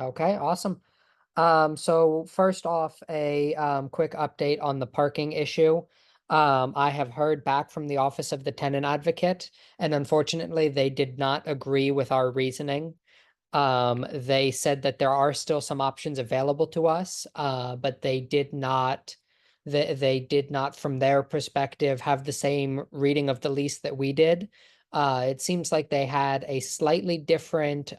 Okay, awesome. So first off, a quick update on the parking issue. I have heard back from the Office of the Tenant Advocate, and unfortunately, they did not agree with our reasoning. They said that there are still some options available to us, but they did not, from their perspective, have the same reading of the lease that we did. It seems like they had a slightly different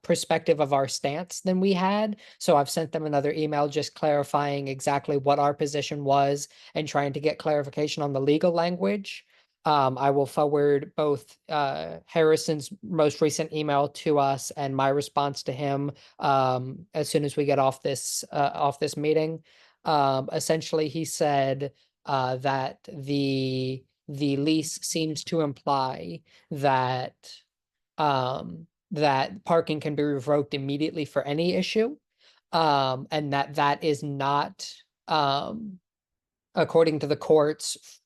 perspective of our stance than we had. So I've sent them another email just clarifying exactly what our position was and trying to get clarification on the legal language. I will forward both Harrison's most recent email to us and my response to him as soon as we get off this meeting. Essentially, he said that the lease seems to imply that that parking can be revoked immediately for any issue, and that is not according to the courts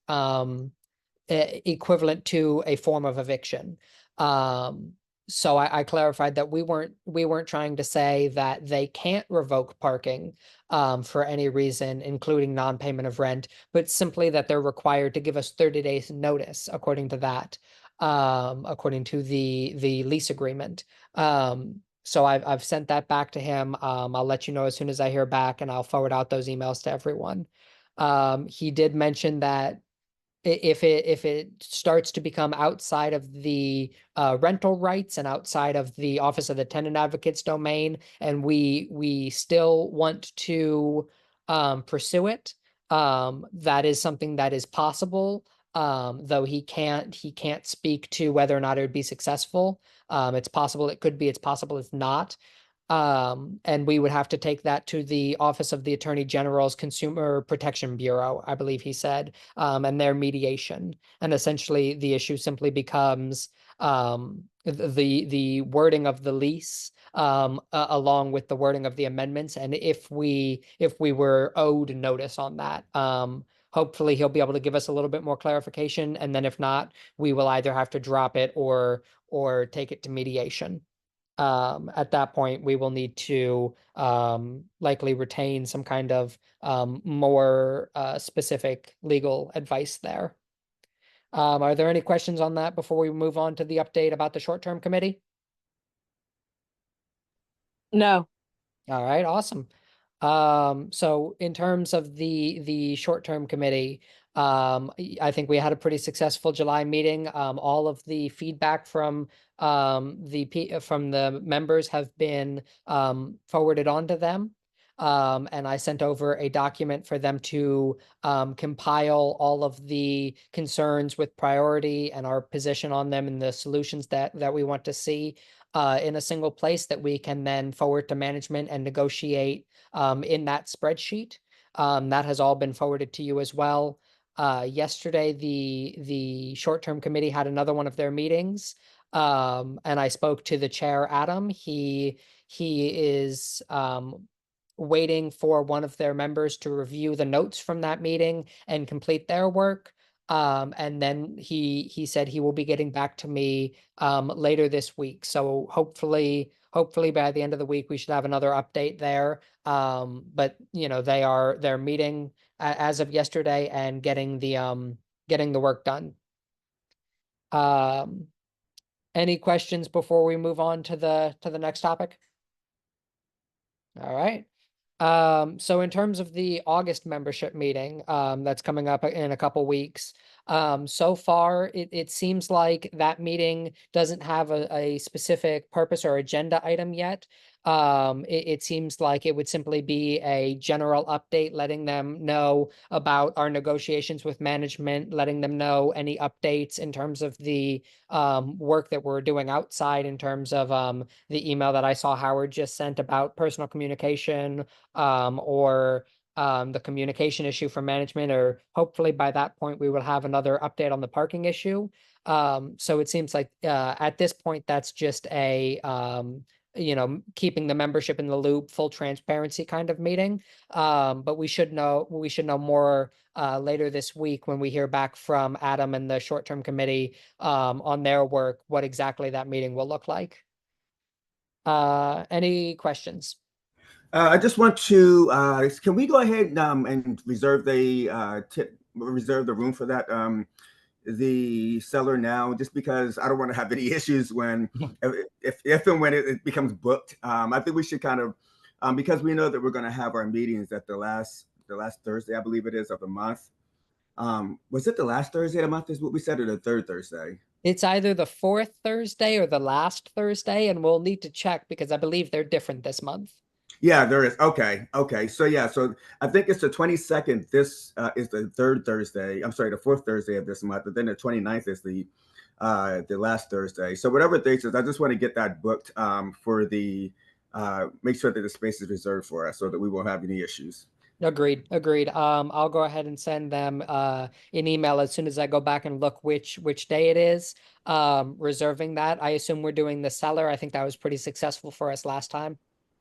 equivalent to a form of eviction. So I clarified that we weren't trying to say that they can't revoke parking for any reason, including non-payment of rent, but simply that they're required to give us 30 days notice, according to that, according to the lease agreement. So I've sent that back to him. I'll let you know as soon as I hear back, and I'll forward out those emails to everyone. He did mention that if it starts to become outside of the rental rights and outside of the Office of the Tenant Advocate's domain, and we still want to pursue it, that is something that is possible. Though he can't speak to whether or not it would be successful. It's possible it could be, it's possible it's not. And we would have to take that to the Office of the Attorney General's Consumer Protection Bureau, I believe he said, and their mediation. And essentially, the issue simply becomes the wording of the lease, along with the wording of the amendments, and if we were owed notice on that. Hopefully, he'll be able to give us a little bit more clarification, and then if not, we will either have to drop it or take it to mediation. At that point, we will need to likely retain some kind of more specific legal advice there. Are there any questions on that before we move on to the update about the short-term committee? No. All right, awesome. So in terms of the short-term committee, I think we had a pretty successful July meeting. All of the feedback from the members have been forwarded on to them. And I sent over a document for them to compile all of the concerns with priority and our position on them and the solutions that we want to see in a single place that we can then forward to management and negotiate in that spreadsheet. That has all been forwarded to you as well. Yesterday, the short-term committee had another one of their meetings, and I spoke to the chair, Adam. He is waiting for one of their members to review the notes from that meeting and complete their work. And then he said he will be getting back to me later this week. So hopefully by the end of the week we should have another update there. But they're meeting as of yesterday and getting the work done. Um, any questions before we move on to the next topic? All right. So in terms of the August membership meeting, that's coming up in a couple weeks, so far it seems like that meeting doesn't have a specific purpose or agenda item yet. It seems like it would simply be a general update, letting them know about our negotiations with management, letting them know any updates in terms of the work that we're doing outside, in terms of the email that I saw Howard just sent about personal communication, or the communication issue from management, or hopefully by that point we will have another update on the parking issue. So it seems like at this point that's just a keeping the membership in the loop, full transparency kind of meeting. But we should know more later this week when we hear back from Adam and the short-term committee on their work, what exactly that meeting will look like. Any questions? I just want to, can we go ahead and reserve the room for that, the seller now, just because I don't want to have any issues when, if and when it becomes booked. I think we should kind of, because we know that we're going to have our meetings at the last Thursday, I believe it is, of the month. Was it the last Thursday of the month is what we said, or the third Thursday? It's either the fourth Thursday or the last Thursday, and we'll need to check because I believe they're different this month. Yeah, there is. Okay. Okay. So yeah, so I think it's the 22nd. This is the third Thursday. I'm sorry, the fourth Thursday of this month. But then the 29th is the last Thursday. So whatever dates is, I just want to get that booked for the make sure that the space is reserved for us so that we won't have any issues. Agreed, agreed. I'll go ahead and send them an email as soon as I go back and look which day it is. Reserving that. I assume we're doing the seller. I think that was pretty successful for us last time.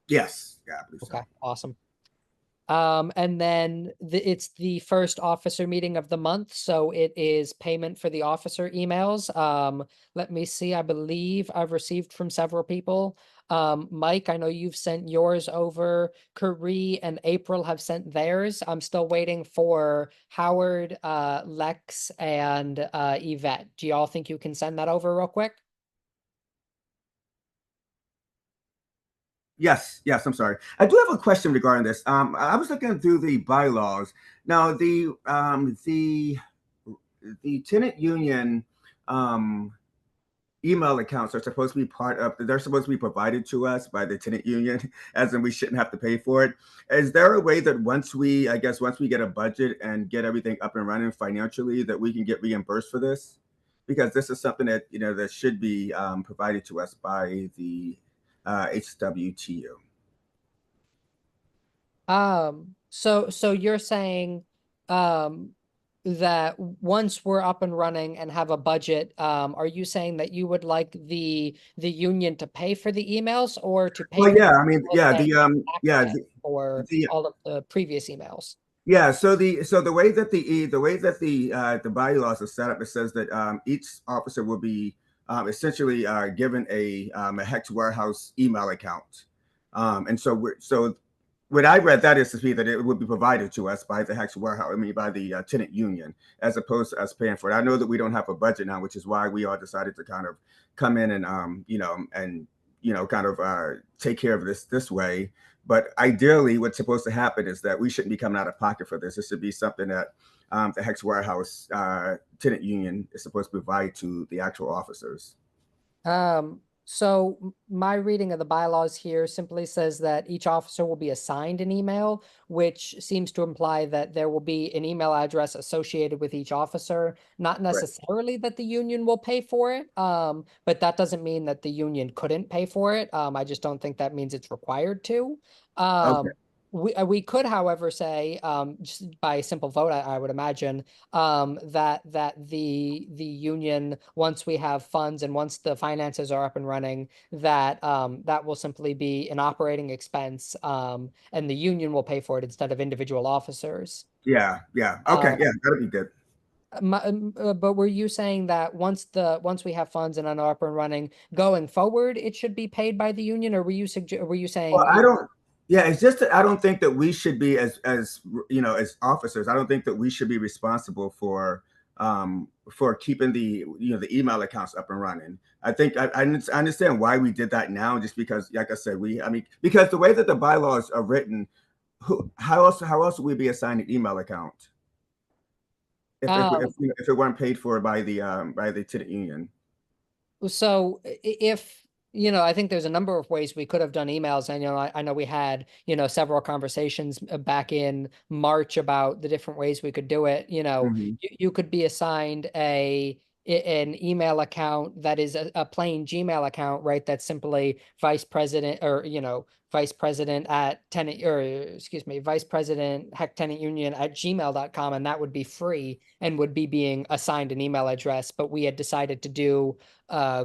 Yes. Yeah, I believe Okay, so. awesome. And then it's the first officer meeting of the month, so it is payment for the officer emails. Let me see. I believe I've received from several people. Mike, I know you've sent yours over. Carrie and April have sent theirs. I'm still waiting for Howard, Lex, and Yvette. Do y'all think you can send that over real quick? Yes, yes, I'm sorry. I do have a question regarding this. I was looking through the bylaws. Now, the tenant union um, email accounts are supposed to be they're supposed to be provided to us by the tenant union, as in we shouldn't have to pay for it. Is there a way that once we get a budget and get everything up and running financially, that we can get reimbursed for this? Because this is something that, that should be provided to us by the HWTU. So you're saying, um, that once we're up and running and have a budget, are you saying that you would like the union to pay for the emails or to pay Well, for yeah, I mean, the yeah, access for the all of the previous emails? yeah. So the way that the bylaws are set up, it says that each officer will be essentially given a Hex Warehouse email account, and so what I read that is to be that it would be provided to us by the Hex Warehouse, I mean by the tenant union, as opposed to us paying for it. I know that we don't have a budget now, which is why we all decided to kind of come in and kind of take care of this way. But ideally, what's supposed to happen is that we shouldn't be coming out of pocket for this. This should be something that the Hex Warehouse tenant union is supposed to provide to the actual officers. So my reading of the bylaws here simply says that each officer will be assigned an email, which seems to imply that there will be an email address associated with each officer, not Right. necessarily that the union will pay for it. But that doesn't mean that the union couldn't pay for it. I just don't think that means it's required to. Okay. Um, we could, however, say, just by simple vote, I would imagine, that the union, once we have funds and once the finances are up and running, that will simply be an operating expense, and the union will pay for it instead of individual officers. Yeah. Yeah. Okay. Uh, Yeah. That'll be good. but were you saying that once we have funds and are up and running, going forward, it should be paid by the union, or were you Well, saying I don't. Yeah, it's just that I don't think that we should be as officers. I don't think that we should be responsible for keeping the email accounts up and running. I think I understand why we did that now, just because, like I said, I mean, because the way that the bylaws are written, how else would we be assigned an email account um, if it weren't paid for by the tenant union? So if, I think there's a number of ways we could have done emails. And, I know we had, several conversations back in March about the different ways we could do it. Hmm. You could be assigned an email account that is a plain Gmail account, right? That's simply vice president, or, vice president at tenant, or excuse me, vice president heck tenant union at gmail.com. And that would be free and would be being assigned an email address. But we had decided to do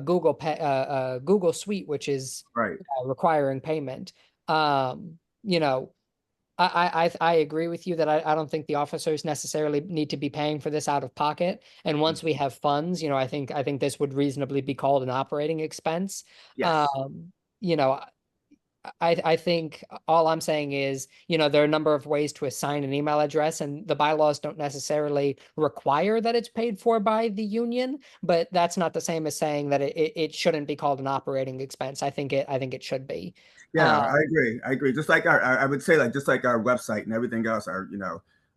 Google Suite, which is Right. requiring payment. You know, I agree with you that I don't think the officers necessarily need to be paying for this out of pocket. And once we have funds, I think this would reasonably be called an operating expense. Yes. Um, you know, I think all I'm saying is, there are a number of ways to assign an email address, and the bylaws don't necessarily require that it's paid for by the union, but that's not the same as saying that it shouldn't be called an operating expense. I think it should be. Yeah, Uh, I agree. I agree. Just like I would say, like just like our website and everything else, are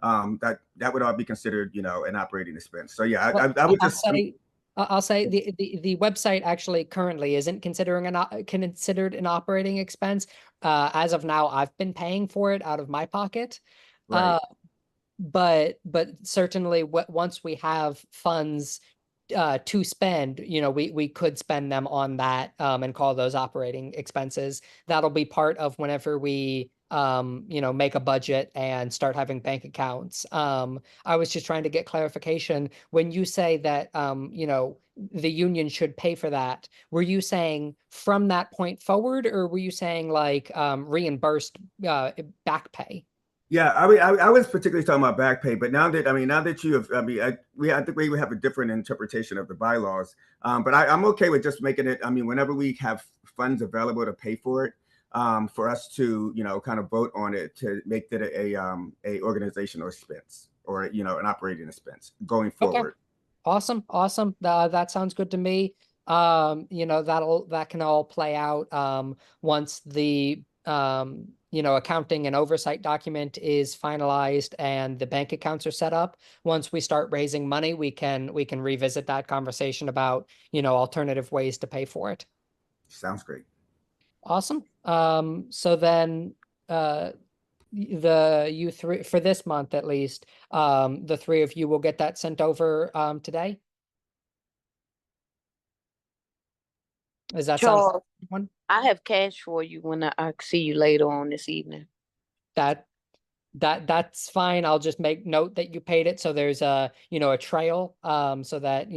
that would all be considered an operating expense. So yeah, Well, I would I'll just say, I'll say the website actually currently isn't considered an operating expense. As of now, I've been paying for it out of my pocket. right. Uh, but certainly once we have funds to spend, we could spend them on that and call those operating expenses. That'll be part of whenever we make a budget and start having bank accounts. I was just trying to get clarification when you say that the union should pay for that. Were you saying from that point forward, or were you saying like reimbursed back pay? Yeah, I was particularly talking about back pay, but now that you have, I think we have a different interpretation of the bylaws. But I'm okay with just making it. I mean, whenever we have funds available to pay for it, for us to kind of vote on it to make that a organizational expense or an operating expense going Okay. forward. Awesome, awesome. That sounds good to me. That can all play out once the accounting and oversight document is finalized and the bank accounts are set up. Once we start raising money, we can revisit that conversation about, alternative ways to pay for it. Sounds great. Awesome. So then uh you three for this month at least, the three of you will get that sent over today. Does that sound Charles, one I have cash for you when I see you later on this evening. that that's fine. I'll just make note that you paid it so there's a trail so that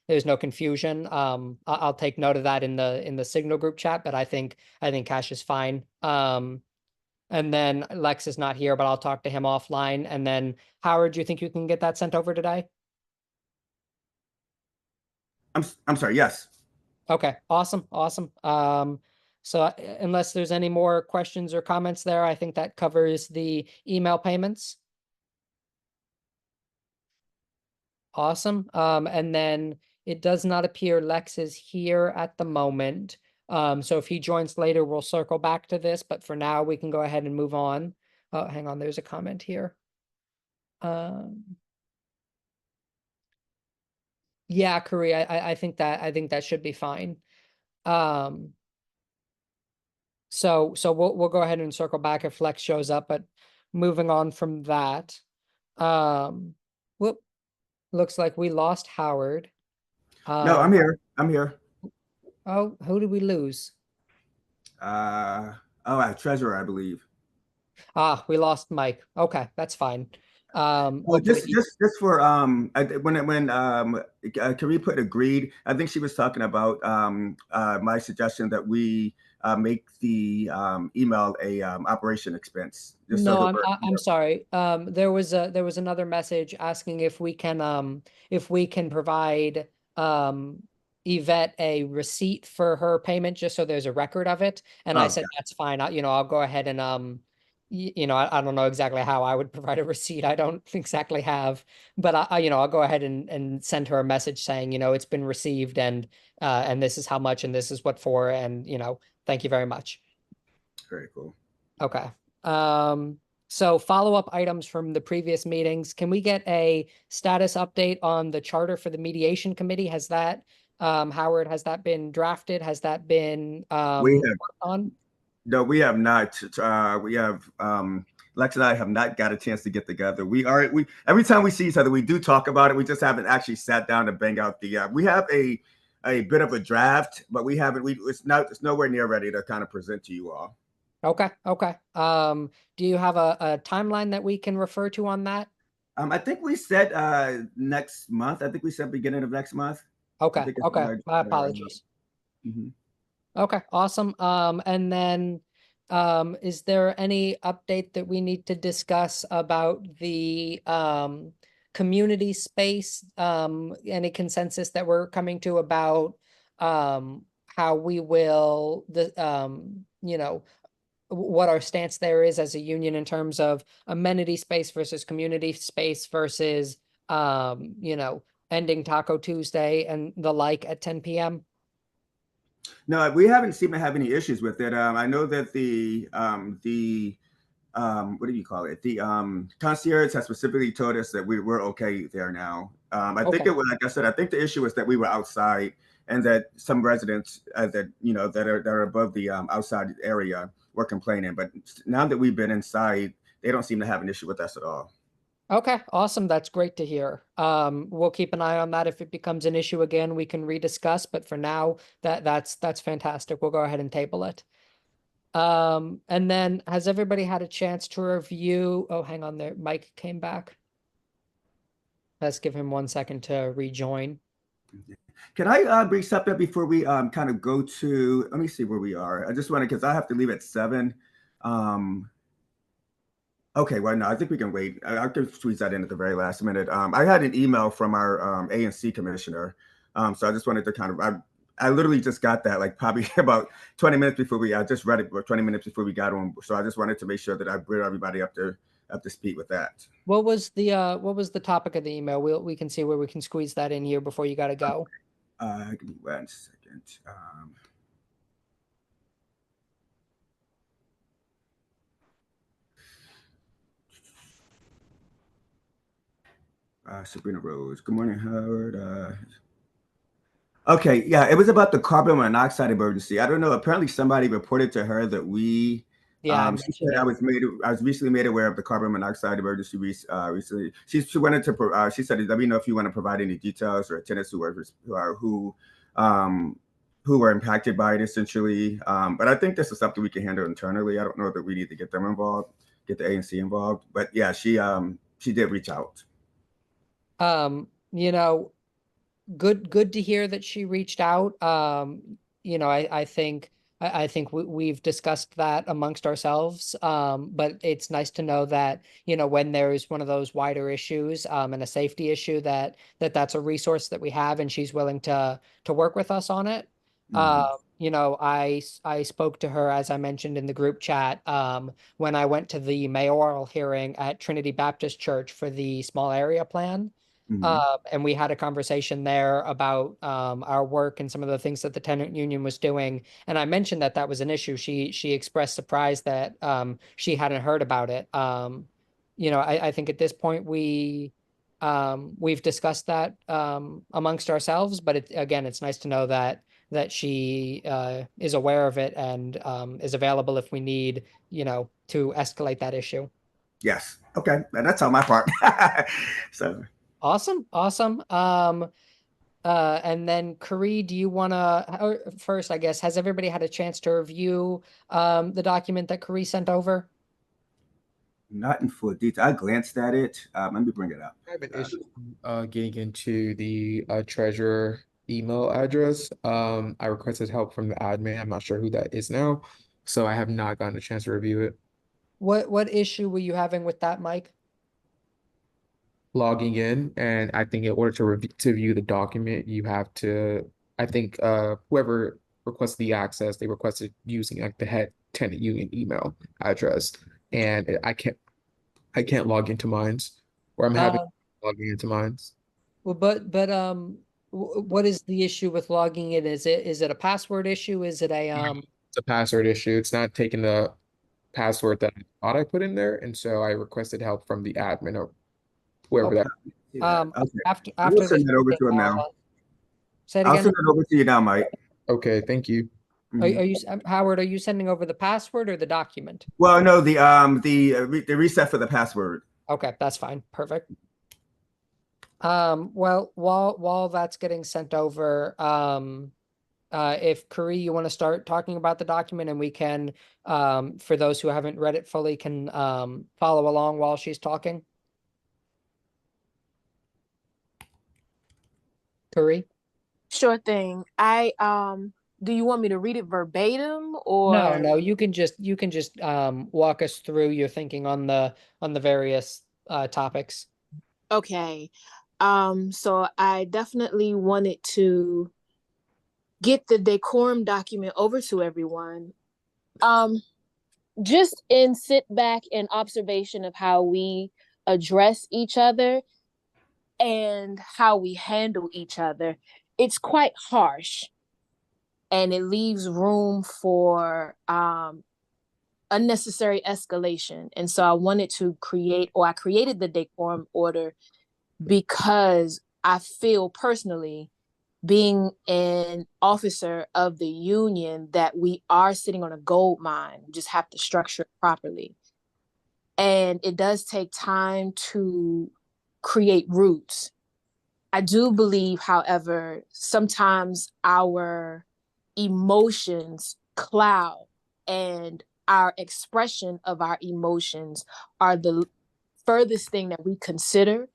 there's no confusion. I'll take note of that in the Signal group chat, but I think cash is fine. And then Lex is not here, but I'll talk to him offline. And then Howard, do you think you can get that sent over today? I'm sorry. Yes. Okay, awesome, awesome. So unless there's any more questions or comments there, I think that covers the email payments. Awesome. And then it does not appear Lex is here at the moment. So if he joins later, we'll circle back to this, but for now we can go ahead and move on. Oh, hang on, there's a comment here. Yeah, Korea, I think that should be fine. Um, so we'll go ahead and circle back if Lex shows up, but moving on from that. Whoop, looks like we lost Howard. No, I'm Um, here. I'm here. oh, who did we lose? Uh, oh, treasurer, I believe. We lost Mike. Okay, that's fine. Well, Hopefully just for when Carrie put agreed, I think she was talking about my suggestion that we make the email a operation expense, just so No, that I'm sorry. There was another message asking if we can provide Yvette a receipt for her payment just so there's a record of it. And I oh, said that's fine. I'll go ahead and I don't know exactly how I would provide a receipt. I don't exactly have, but I'll go ahead and send her a message saying, it's been received and this is how much and this is what for and thank you very much. very cool. Okay. So follow-up items from the previous meetings. Can we get a status update on the charter for the mediation committee? Howard, has that been drafted? Has that been We worked have on? no, we have not. We have Lex and I have not got a chance to get together. We every time we see each other, we do talk about it. We just haven't actually sat down to bang out the. We have a bit of a draft, but we haven't. It's nowhere near ready to kind of present to you all. Okay, okay. Do you have a timeline that we can refer to on that? I think we said next month. I think we said beginning of next month. I Okay, think it's okay. My apologies. Mhm. Okay, awesome. And then, is there any update that we need to discuss about the community space? Any consensus that we're coming to about how we will, you know, what our stance there is as a union in terms of amenity space versus community space versus, you know, ending Taco Tuesday and the like at 10 p.m.? No, we haven't seemed to have any issues with it. I know that what do you call it? The concierge has specifically told us that we're okay there now. I think Okay. it was, like I said, I think the issue was that we were outside and that some residents that that are above the outside area were complaining. But now that we've been inside, they don't seem to have an issue with us at all. Okay, awesome. That's great to hear. We'll keep an eye on that. If it becomes an issue again, we can rediscuss, but for now, that's fantastic. We'll go ahead and table it. And then has everybody had a chance to review? Oh, hang on there. Mike came back. Let's give him 1 second to rejoin. Can I bring something up before we kind of go to, let me see where we are. I just want to, because I have to leave at 7. Okay, well, no, I think we can wait. I can squeeze that in at the very last minute. I had an email from our ANC commissioner. So I just wanted to kind of, I literally just got that like probably about 20 minutes before I just read it 20 minutes before we got on. So I just wanted to make sure that I bring everybody up to speed with that. What was the topic of the email? We can see where we can squeeze that in here before you gotta go. Give me 1 second. Sabrina Rose. Good morning, Howard. Okay, yeah, it was about the carbon monoxide emergency. I don't know. Apparently, somebody reported to her that we. Yeah, I She mentioned said it. I was recently made aware of the carbon monoxide emergency recently. She wanted to. She said, "Let me know if you want to provide any details or tenants who were impacted by it, essentially." But I think this is something we can handle internally. I don't know that we need to get them involved, get the ANC involved. But yeah, she did reach out. You know, good to hear that she reached out. You know, I think we've discussed that amongst ourselves. But it's nice to know that, you know, when there's one of those wider issues, and a safety issue that's a resource that we have and she's willing to work with us on it. You know, I spoke to her, as I mentioned in the group chat, when I went to the mayoral hearing at Trinity Baptist Church for the small area plan. Mhm. And we had a conversation there about our work and some of the things that the tenant union was doing. And I mentioned that that was an issue. She expressed surprise that she hadn't heard about it. You know, I think at this point we've discussed that amongst ourselves. But again, it's nice to know that she is aware of it and is available if we need, you know, to escalate that issue. Yes. Okay. And that's on my part. So. Awesome, awesome. And then Kari, do you wanna, or first, I guess, has everybody had a chance to review the document that Kari sent over? Not in full detail. I glanced at it. Let me bring it up. I have an issue getting into the treasurer email address. I requested help from the admin. I'm not sure who that is now, so I have not gotten a chance to review it. What issue were you having with that, Mike? Logging in, and I think in order to view the document, you have to. I think whoever requested the access, they requested using like the head tenant union email address, and I can't log into mines, or I'm having logging into mines. Well, but what is the issue with logging in? Is it a password issue? Is it a It's a password issue. It's not taking the password that I thought I put in there, and so I requested help from the admin or whoever Okay. See that. Okay. After We'll send this that over meeting, to him now. say it I'll again. send it over to you now, Mike. Okay, thank you. Are you Howard? Are you sending over the password or the document? Well, no, the reset for the password. Okay, that's fine. Perfect. Well, while that's getting sent over, if Kari, you want to start talking about the document, and we can, for those who haven't read it fully, can follow along while she's talking. Kari? Sure thing. Do you want me to read it verbatim No, or? no, you can just walk us through your thinking on the various topics. Okay. So I definitely wanted to get the decorum document over to everyone. Just in sit back and observation of how we address each other and how we handle each other, it's quite harsh, and it leaves room for unnecessary escalation. And so I wanted to I created the decorum order because I feel personally, being an officer of the union, that we are sitting on a gold mine. We just have to structure it properly. And it does take time to create roots. I do believe, however, sometimes our emotions cloud, and our expression of our emotions are the furthest thing that we consider,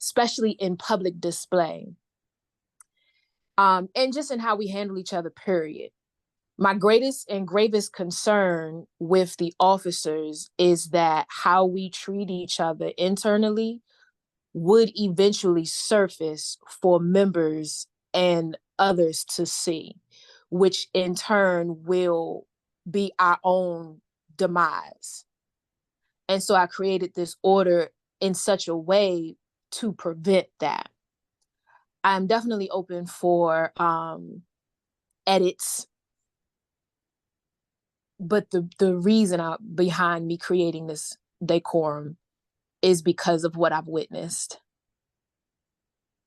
especially in public display. And just in how we handle each other, period. My greatest and gravest concern with the officers is that how we treat each other internally would eventually surface for members and others to see, which in turn will be our own demise. And so I created this order in such a way to prevent that. I'm definitely open for edits, but the reason behind me creating this decorum is because of what I've witnessed.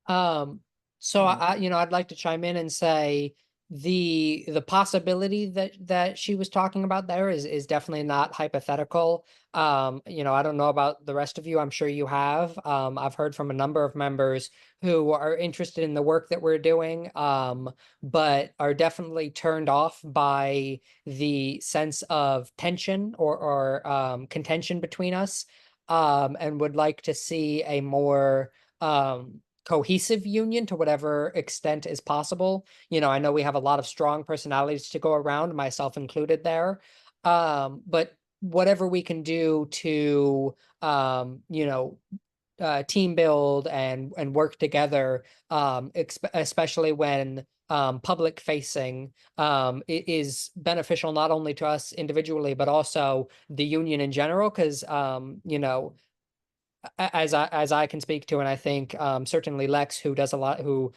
So I'd like to chime in and say the possibility that she was talking about there is definitely not hypothetical. I don't know about the rest of you. I'm sure you have. I've heard from a number of members who are interested in the work that we're doing, but are definitely turned off by the sense of tension or contention between us, and would like to see a more cohesive union to whatever extent is possible. I know we have a lot of strong personalities to go around, myself included there. But whatever we can do to, team build and work together, especially when public facing, is beneficial not only to us individually, but also the union in general. Because as I can speak to, and I think certainly Lex, who does a lot, who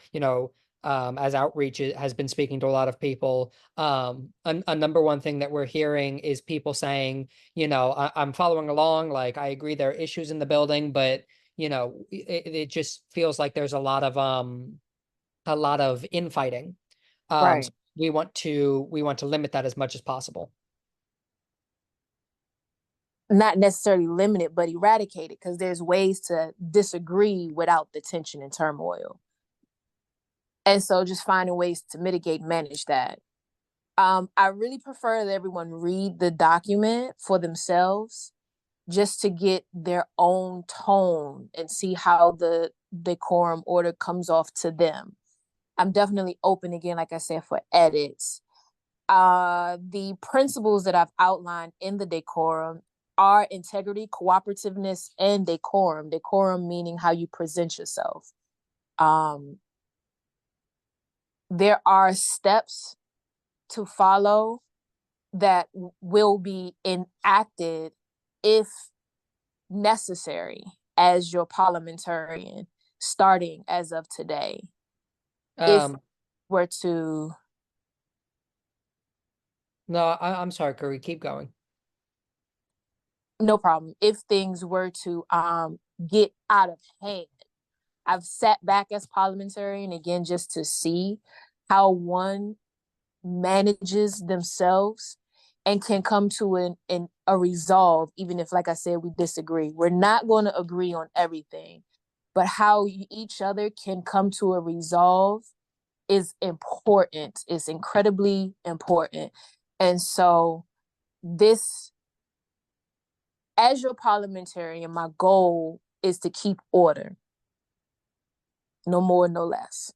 as outreach has been speaking to a lot of people. A number one thing that we're hearing is people saying, I'm following along, like I agree there are issues in the building, but it just feels like there's a lot of infighting. Right. So we want to limit that as much as possible. Not necessarily limit it, but eradicate it, because there's ways to disagree without the tension and turmoil. And so just finding ways to mitigate, manage that. I really prefer that everyone read the document for themselves, just to get their own tone and see how the decorum order comes off to them. I'm definitely open, again, like I said, for edits. The principles that I've outlined in the decorum are integrity, cooperativeness, and decorum. Decorum meaning how you present yourself. There are steps to follow that will be enacted if necessary as your parliamentarian, starting as of today. If we're to... No, I'm sorry, Curry, keep going. No problem. If things were to get out of hand, I've sat back as parliamentarian, again, just to see how one manages themselves and can come to a resolve, even if, like I said, we disagree. We're not going to agree on everything, but how each other can come to a resolve is important. It's incredibly important. And so this, as your parliamentarian, my goal is to keep order. No more, no less.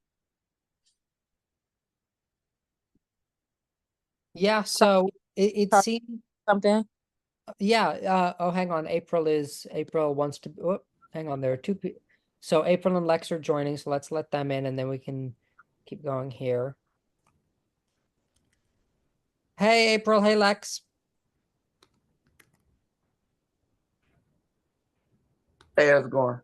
Yeah, so it seems something. Yeah. Hang on. April wants to. Oh, hang on. There are two people. So April and Lex are joining. So let's let them in, and then we can keep going here. Hey, April. Hey, Lex. Hey, how's it going?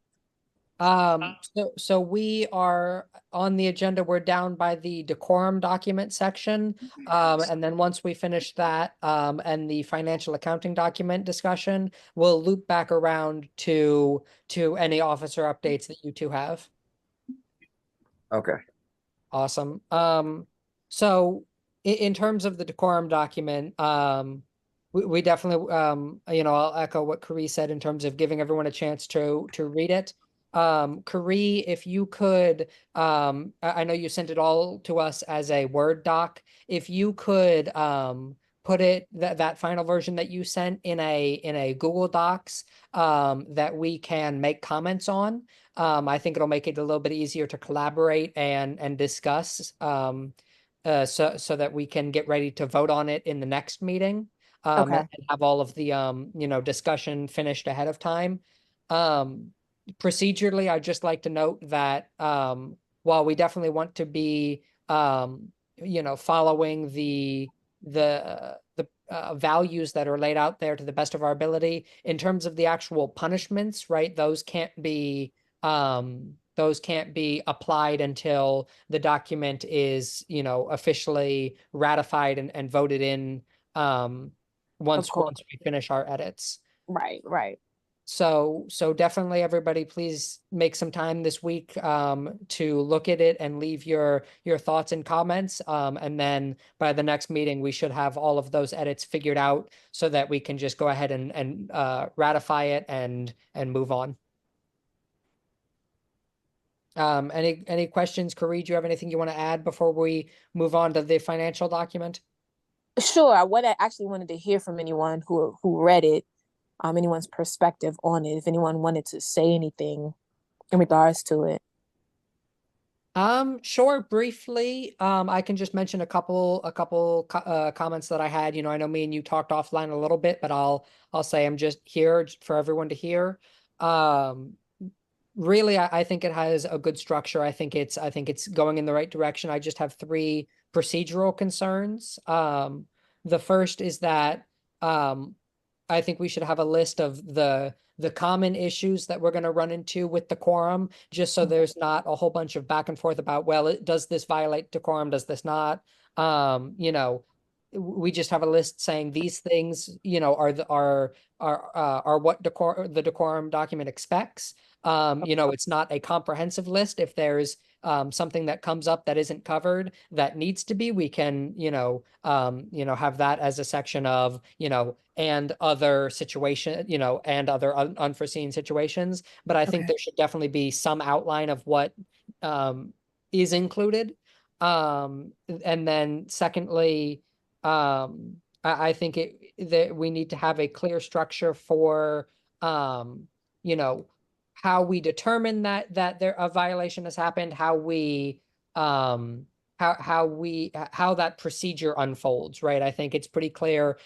So we are on the agenda. We're down by the decorum document section. And then once we finish that, and the financial accounting document discussion, we'll loop back around to any officer updates that you two have. Okay. Awesome. So in terms of the decorum document, we definitely, I'll echo what Kari said in terms of giving everyone a chance to read it. Kari, if you could, I know you sent it all to us as a Word doc. If you could, put it that final version that you sent in a Google Docs, that we can make comments on. I think it'll make it a little bit easier to collaborate and discuss, so that we can get ready to vote on it in the next meeting, Okay. and have all of the discussion finished ahead of time. Procedurally, I'd just like to note that, while we definitely want to be following the values that are laid out there to the best of our ability, in terms of the actual punishments, right? Those can't be applied until the document is, officially ratified and voted in, once course. we finish our edits. Right, right. So definitely everybody, please make some time this week, to look at it and leave your thoughts and comments. And then by the next meeting, we should have all of those edits figured out so that we can just go ahead and ratify it and move on. Any questions? Kari, do you have anything you want to add before we move on to the financial document? Sure. What I actually wanted to hear from anyone who read it, anyone's perspective on it, if anyone wanted to say anything in regards to it. Sure. Briefly, I can just mention a couple comments that I had. I know me and you talked offline a little bit, but I'll say I'm just here for everyone to hear. Really, I think it has a good structure. I think it's going in the right direction. I just have 3 procedural concerns. The first is that, I think we should have a list of the common issues that we're going to run into with decorum, just so there's not a whole bunch of back and forth about, well, does this violate decorum? Does this not? We just have a list saying these things, are what the decorum document expects. It's not a comprehensive list. If there's something that comes up that isn't covered that needs to be, we can, have that as a section of, and other situation, and other unforeseen situations. But I think Okay. there should definitely be some outline of what is included. And then secondly, I think that we need to have a clear structure for, how we determine that a violation has happened, how that procedure unfolds, right? I think it's pretty clear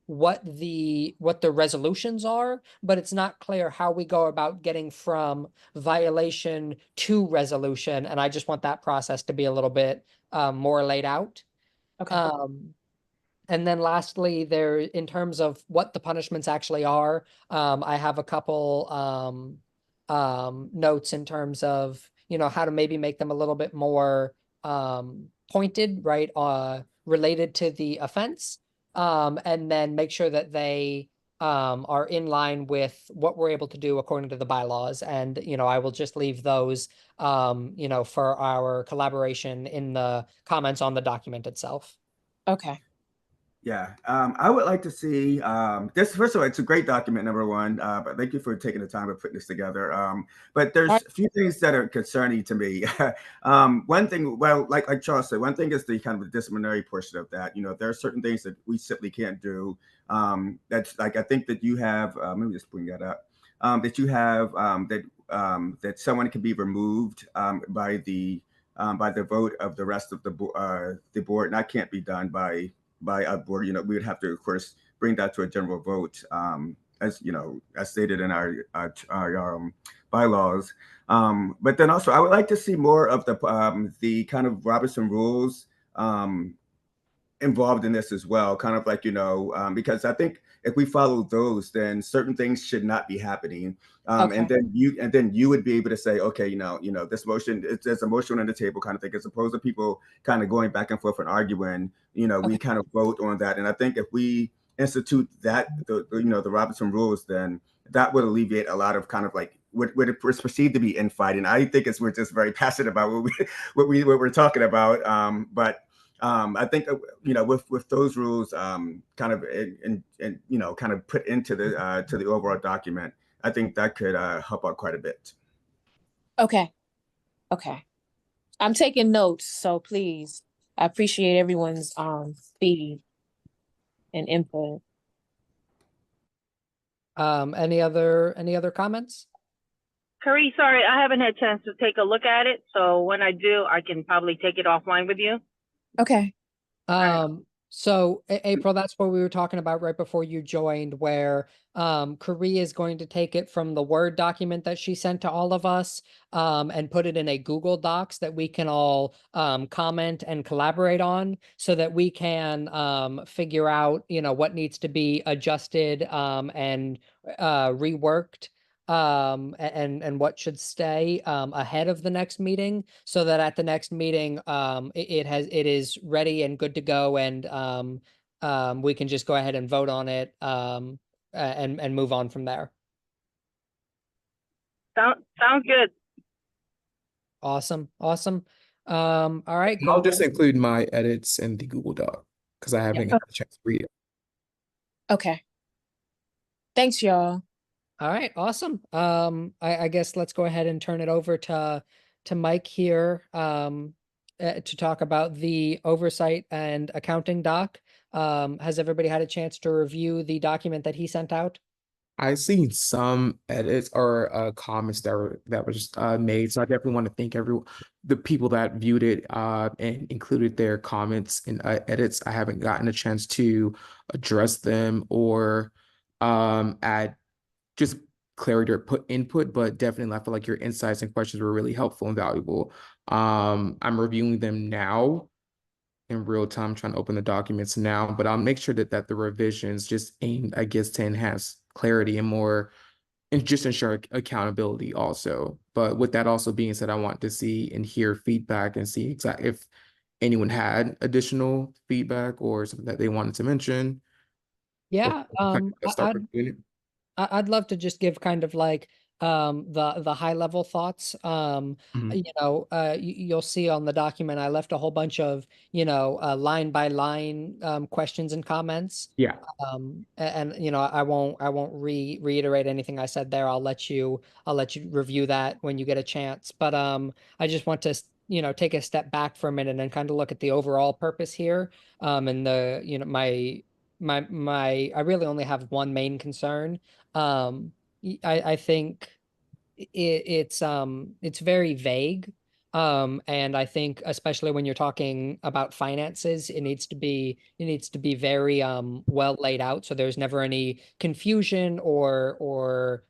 what the resolutions are, but it's not clear how we go about getting from violation to resolution, and I just want that process to be a little bit more laid out. Okay. And then lastly, in terms of what the punishments actually are, I have a couple notes in terms of, how to maybe make them a little bit more pointed, right? Related to the offense. And then make sure that they are in line with what we're able to do according to the bylaws. And, I will just leave those, for our collaboration in the comments on the document itself. Okay. Yeah, I would like to see this. First of all, it's a great document, number one. But thank you for taking the time of putting this together. But there's a few things that are concerning to me. One thing, well, like Charles said, one thing is the kind of the disciplinary portion of that. There are certain things that we simply can't do. That's like, I think that you have. Let me just bring that up. That you have that someone can be removed by the vote of the rest of the board, and that can't be done by a board. We would have to, of course, bring that to a general vote, as stated in our bylaws. But then also, I would like to see more of the kind of Robertson rules involved in this as well, kind of like, because I think if we follow those, then certain things should not be happening. Okay. And then you would be able to say, okay, this motion, there's a motion on the table kind of thing, as opposed to people kind of going back and forth and arguing, we Okay. kind of vote on that. And I think if we institute that, the Robinson rules, then that would alleviate a lot of kind of like what it's perceived to be infighting. I think we're just very passionate about what we're talking about. But I think with those rules kind of and kind of put into the to the overall document, I think that could help out quite a bit. Okay. I'm taking notes, so please, I appreciate everyone's feed and input. Any other comments? Curry, sorry, I haven't had a chance to take a look at it. So when I do, I can probably take it offline with you. Okay. right. So April, that's what we were talking about right before you joined, where Korea is going to take it from the Word document that she sent to all of us and put it in a Google Docs that we can all comment and collaborate on, so that we can figure out, what needs to be adjusted and reworked, and what should stay ahead of the next meeting, so that at the next meeting it is ready and good to go, and we can just go ahead and vote on it and move on from there. Sounds good. Awesome. All right, I'll go. just include my edits in the Google Doc because I haven't got a chance to read it. Okay. Thanks, y'all. All right, awesome. I guess let's go ahead and turn it over to Mike here to talk about the oversight and accounting doc. Has everybody had a chance to review the document that he sent out? I've seen some edits or comments that were just made, so I definitely want to thank the people that viewed it and included their comments and edits. I haven't gotten a chance to address them or add just clarity or put input, but definitely I feel like your insights and questions were really helpful and valuable. I'm reviewing them now in real time, trying to open the documents now, but I'll make sure that the revisions just aim, I guess, to enhance clarity and just ensure accountability also. But with that also being said, I want to see and hear feedback and see exactly if anyone had additional feedback or something that they wanted to mention. Yeah, Let's start reviewing it. I'd love to just give kind of like the high level thoughts. You'll see on the document I left a whole bunch of line by line questions and comments. Yeah. I won't reiterate anything I said there. I'll let you review that when you get a chance. But I just want to take a step back for a minute and kind of look at the overall purpose here. And I really only have one main concern. I think it's very vague. And I think especially when you're talking about finances, it needs to be very well laid out, so there's never any confusion or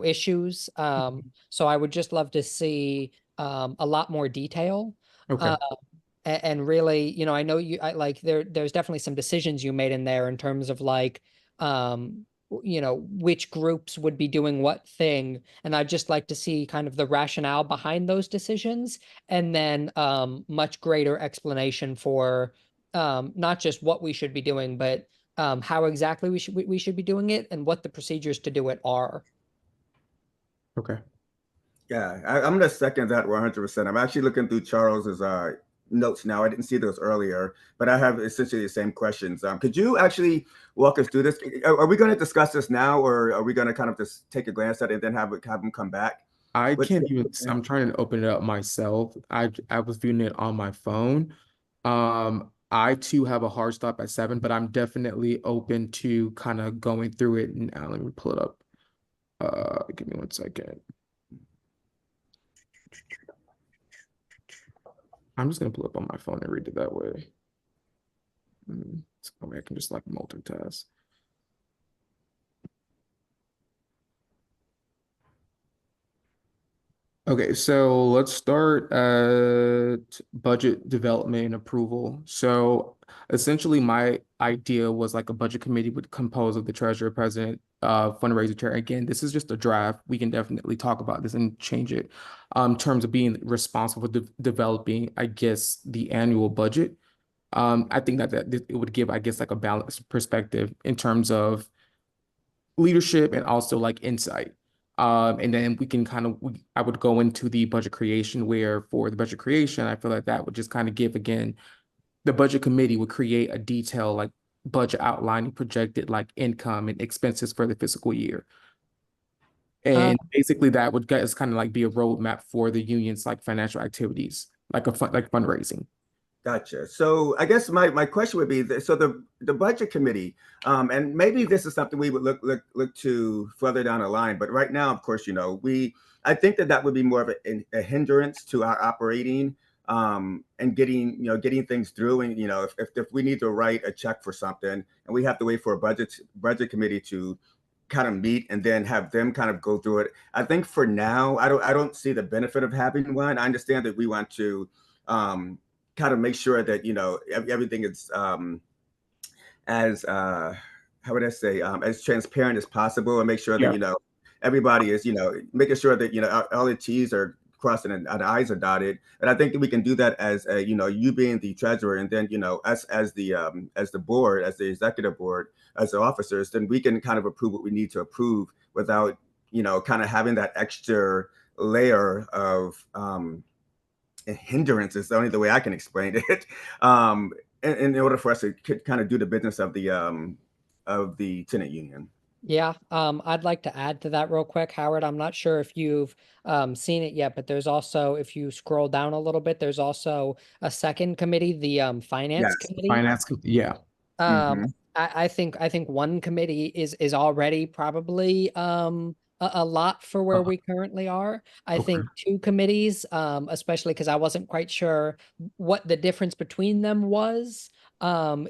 issues. So I would just love to see a lot more detail. Okay. And really, I know there's definitely some decisions you made in there in terms of like, which groups would be doing what thing. And I'd just like to see kind of the rationale behind those decisions, and then much greater explanation for not just what we should be doing, but how exactly we should be doing it and what the procedures to do it are. Okay. Yeah, I'm going to second that 100%. I'm actually looking through Charles's notes now. I didn't see those earlier, but I have essentially the same questions. Could you actually walk us through this? Are we going to discuss this now, or are we going to kind of just take a glance at it and then have them come back? I'm trying to open it up myself. I was viewing it on my phone. I too have a hard stop at 7, but I'm definitely open to kind of going through it. Now let me pull it up. Give me 1 second. I'm just gonna pull it up on my phone and read it that way. So I can just like multitask. Okay, so let's start at budget development and approval. So essentially my idea was like a budget committee would compose of the treasurer, president, fundraiser chair. Again, this is just a draft. We can definitely talk about this and change it. In terms of being responsible for developing, I guess, the annual budget. I think that it would give, I guess, like a balanced perspective in terms of leadership and also like insight. And then we can I would go into the budget creation where for the budget creation, I feel like that would just kind of give again, the budget committee would create a detailed like budget outlining projected like income and expenses for the fiscal year. And basically that would guys kind of like be a roadmap for the union's like financial activities, like like fundraising. Gotcha. So I guess my question would be so the budget committee, and maybe this is something we would look to further down the line. But right now, of course, I think that would be more of a hindrance to our operating, and getting things through. And if we need to write a check for something and we have to wait for a budget committee to kind of meet and then have them kind of go through it. I think for now, I don't see the benefit of having one. I understand that we want to kind of make sure that everything is as how would I say as transparent as possible, and make sure Yeah. that everybody is making sure that all the T's are crossed and the I's are dotted. And I think that we can do that as you being the treasurer, and then us as the board, as the executive board, as the officers, then we can kind of approve what we need to approve without kind of having that extra layer of hindrance is the only way I can explain it. In order for us to kind of do the business of the tenant union. Yeah, I'd like to add to that real quick, Howard. I'm not sure if you've seen it yet, but there's also, if you scroll down a little bit, there's also a second committee, the finance Yes, committee. Yeah. I think one committee is already probably a lot for where we currently are. I Okay. think two committees, especially because I wasn't quite sure what the difference between them was,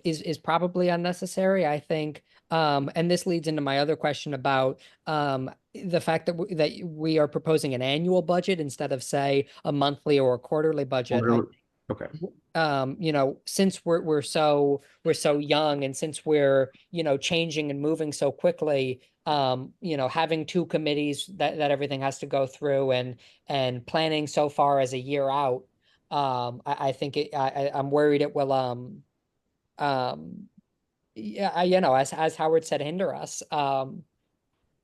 is probably unnecessary. I think, and this leads into my other question about the fact that we are proposing an annual budget instead of, say, a monthly or a quarterly budget. Okay. Since we're so young, and since we're changing and moving so quickly, having two committees that everything has to go through, and planning so far as a year out, I think I'm worried it will as Howard said, hinder us.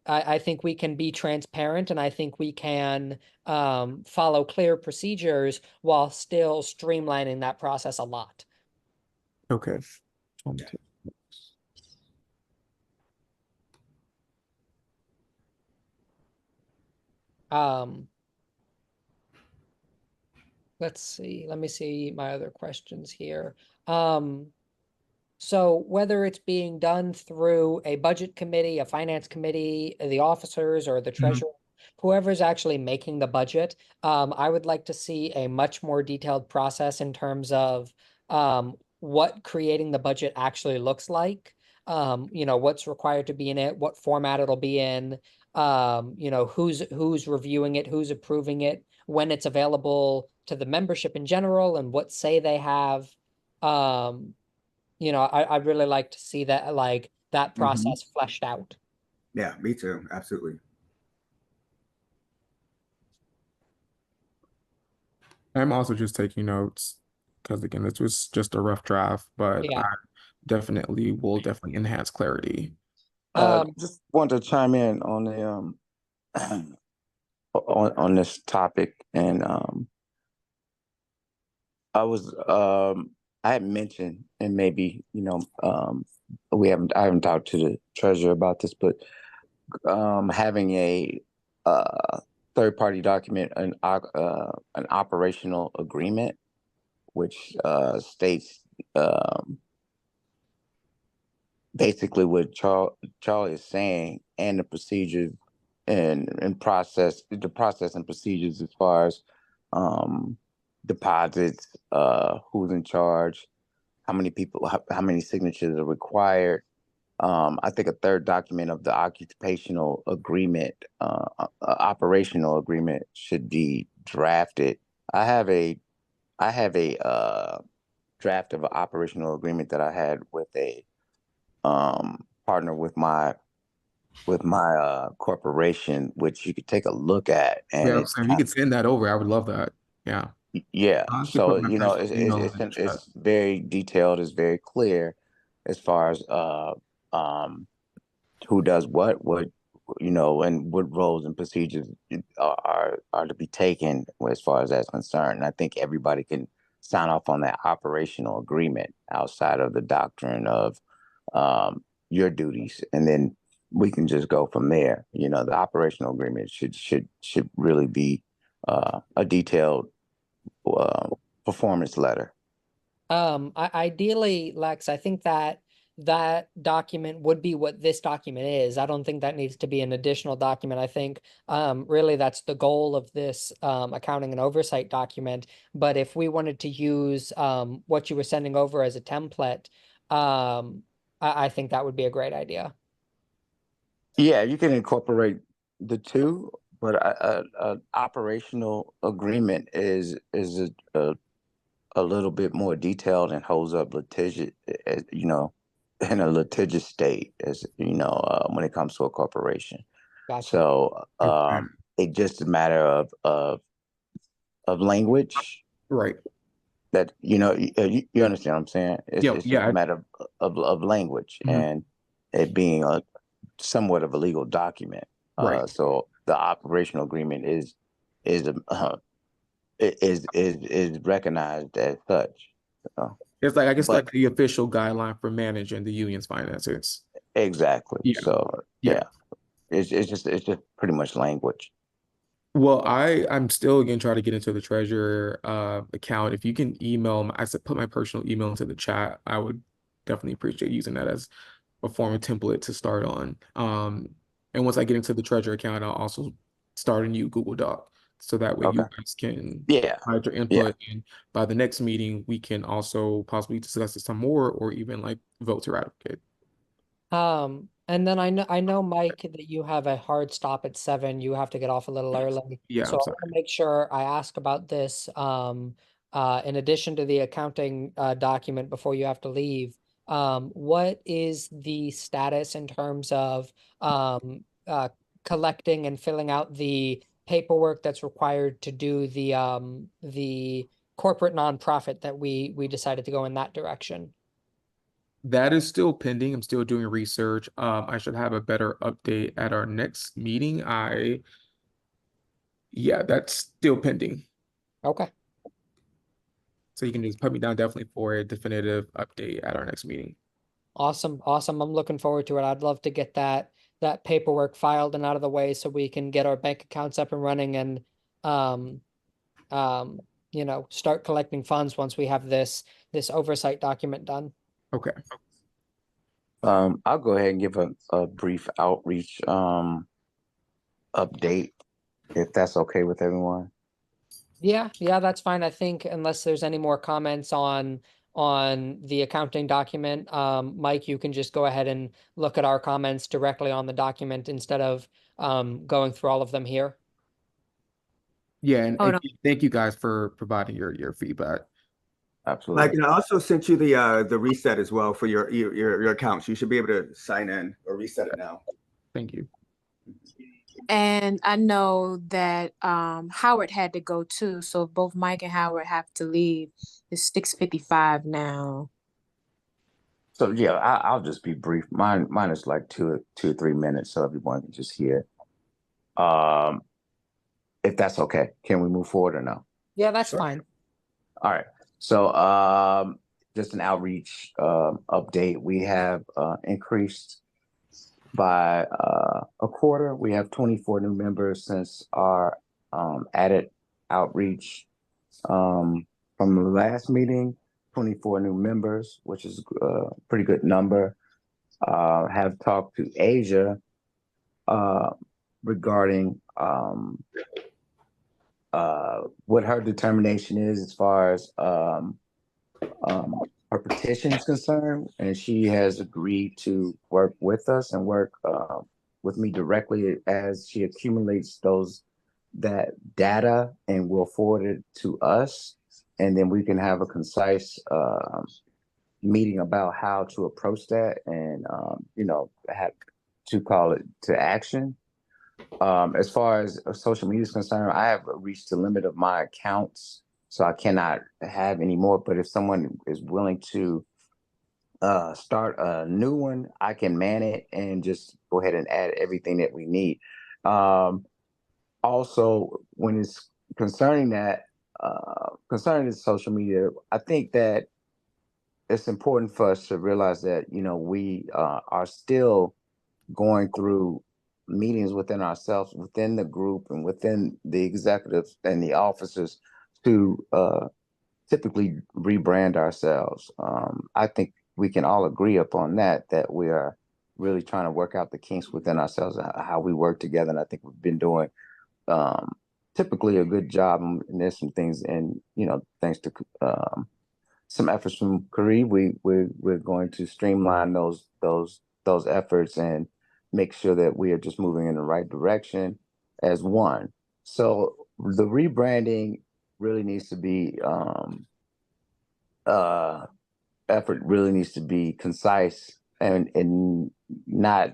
I think we can be transparent, and I think we can follow clear procedures while still streamlining that process a lot. Okay. Let's see. Let me see my other questions here. So whether it's being done through a budget committee, a finance committee, the officers, or the treasurer, whoever's actually making the budget, I would like to see a much more detailed process in terms of what creating the budget actually looks like. What's required to be in it, what format it'll be in, who's reviewing it, who's approving it, when it's available to the membership in general, and what say they have. I'd really like to see that, like, that process fleshed out. Yeah, me too. Absolutely. I'm also just taking notes because again, this was just a rough draft, but Yeah. I definitely will enhance clarity. Just want to chime in on the on this topic, and I had mentioned, and maybe I haven't talked to the treasurer about this, but having a third-party document, an operational agreement, which states basically what Charlie is saying, and the procedures and the process and procedures as far as deposits, who's in charge, how many people, how many signatures are required, I think a third document of the occupational agreement, operational agreement should be drafted. I have a draft of an operational agreement that I had with a partner with my corporation, which you could take a look at, and Yeah, it's so if you could send that over, I would love that. Yeah. yeah. I'll actually So put my personal email in the chat. it's very detailed, it's very clear as far as who does what and what roles and procedures are to be taken as far as that's concerned. And I think everybody can sign off on that operational agreement outside of the doctrine of your duties, and then we can just go from there. The operational agreement should really be a detailed performance letter. Ideally, Lex, I think that that document would be what this document is. I don't think that needs to be an additional document. I think really that's the goal of this accounting and oversight document. But if we wanted to use what you were sending over as a template, I think that would be a great idea. Yeah, you can incorporate the two, but a operational agreement is a little bit more detailed and holds up litigious, in a litigious state, as when it comes to a corporation. Gotcha. So it's just a matter of language. Right. That you understand what I'm saying? It's just a matter of language, and it being somewhat of a legal document. Right. So the operational agreement is recognized as such. It's like, I guess, like the official guideline for managing the union's finances. Exactly. Yeah. So it's just pretty much language. Well, I'm still again trying to get into the treasurer account. If you can email, I said put my personal email into the chat, I would definitely appreciate using that as a form of template to start on. And once I get into the treasurer account, I'll also start a new Google Doc, so that way you guys can provide your input. And by the next meeting, we can also possibly discuss this some more, or even like vote to ratify it. And then I know, Mike, that you have a hard stop at 7. You have to get off a little early. Yeah, So I'm I sorry. want to make sure I ask about this in addition to the accounting document before you have to leave. What is the status in terms of collecting and filling out the paperwork that's required to do the corporate nonprofit that we decided to go in that direction? That is still pending. I'm still doing research. I should have a better update at our next meeting. Yeah, that's still pending. Okay. So you can just put me down definitely for a definitive update at our next meeting. Awesome. Awesome. I'm looking forward to it. I'd love to get that paperwork filed and out of the way so we can get our bank accounts up and running and start collecting funds once we have this oversight document done. Okay. I'll go ahead and give a brief outreach update, if that's okay with everyone. Yeah, that's fine. I think unless there's any more comments on the accounting document, Mike, you can just go ahead and look at our comments directly on the document instead of going through all of them here. Yeah, and thank you guys for providing your feedback. Absolutely. Mike, and I also sent you the reset as well for your accounts. You should be able to sign in or reset it now. Thank you. And I know that Howard had to go too, so both Mike and Howard have to leave. It's 6:55 now. So yeah, I'll just be brief. Mine is like two or 3 minutes, so everyone can just hear. If that's okay, can we move forward or no? Yeah, that's fine. All right. So just an outreach update. We have increased by a quarter. We have 24 new members since our added outreach from the last meeting. 24 new members, which is a pretty good number. Have talked to Asia regarding what her determination is as far as her her petition is concerned, and she has agreed to work with us and work with me directly as she accumulates that data and will forward it to us, and then we can have a concise meeting about how to approach that and have to call it to action. As far as social media is concerned, I have reached the limit of my accounts, so I cannot have any more. But if someone is willing to start a new one, I can man it and just go ahead and add everything that we need. Also, when it's concerning concerning the social media, I think that it's important for us to realize that, we are still going through meetings within ourselves, within the group and within the executives and the officers to typically rebrand ourselves. I think we can all agree upon that we are really trying to work out the kinks within ourselves, how we work together. And I think we've been doing typically a good job. And there's some things, and thanks to some efforts from Kari, we're going to streamline those efforts and make sure that we are just moving in the right direction as one. So the rebranding really needs to be effort really needs to be concise and not